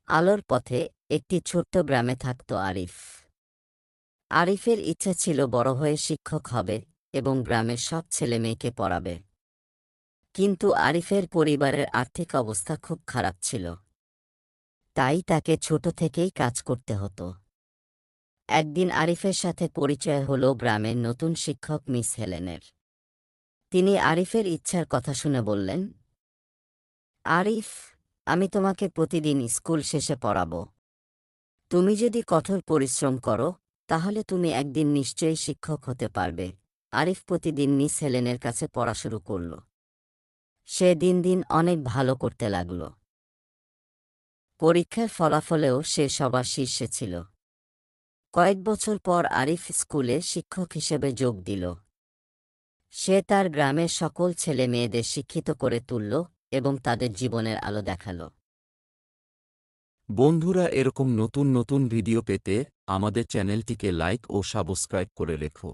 আলোর পথে একটি ছোট্ট গ্রামে থাকত আরিফ। আরিফের ইচ্ছা ছিল বড় হয়ে শিক্ষক হবে এবং গ্রামের সব ছেলে মেয়েকে পড়াবে। কিন্তু আরিফের পরিবারের আর্থিক অবস্থা খুব খারাপ ছিল, তাই তাকে ছোট থেকেই কাজ করতে হতো। একদিন আরিফের সাথে পরিচয় হলো গ্রামের নতুন শিক্ষক মিস হেলেনের। তিনি আরিফের ইচ্ছার কথা শুনে বললেন, আরিফ, আমি তোমাকে প্রতিদিন স্কুল শেষে পড়াবো। তুমি যদি কঠোর পরিশ্রম করো তাহলে তুমি একদিন নিশ্চয়ই শিক্ষক হতে পারবে। আরিফ প্রতিদিন মিস হেলেনের কাছে পড়া শুরু করল। সে দিন দিন অনেক ভালো করতে লাগল। পরীক্ষার ফলাফলেও সে সবার শীর্ষে ছিল। কয়েক বছর পর আরিফ স্কুলে শিক্ষক হিসেবে যোগ দিল। সে তার গ্রামের সকল ছেলে মেয়েদের শিক্ষিত করে তুলল এবং তাদের জীবনের আলো দেখাল। বন্ধুরা, এরকম নতুন নতুন ভিডিও পেতে আমাদের চ্যানেলটিকে লাইক ও সাবস্ক্রাইব করে রেখো।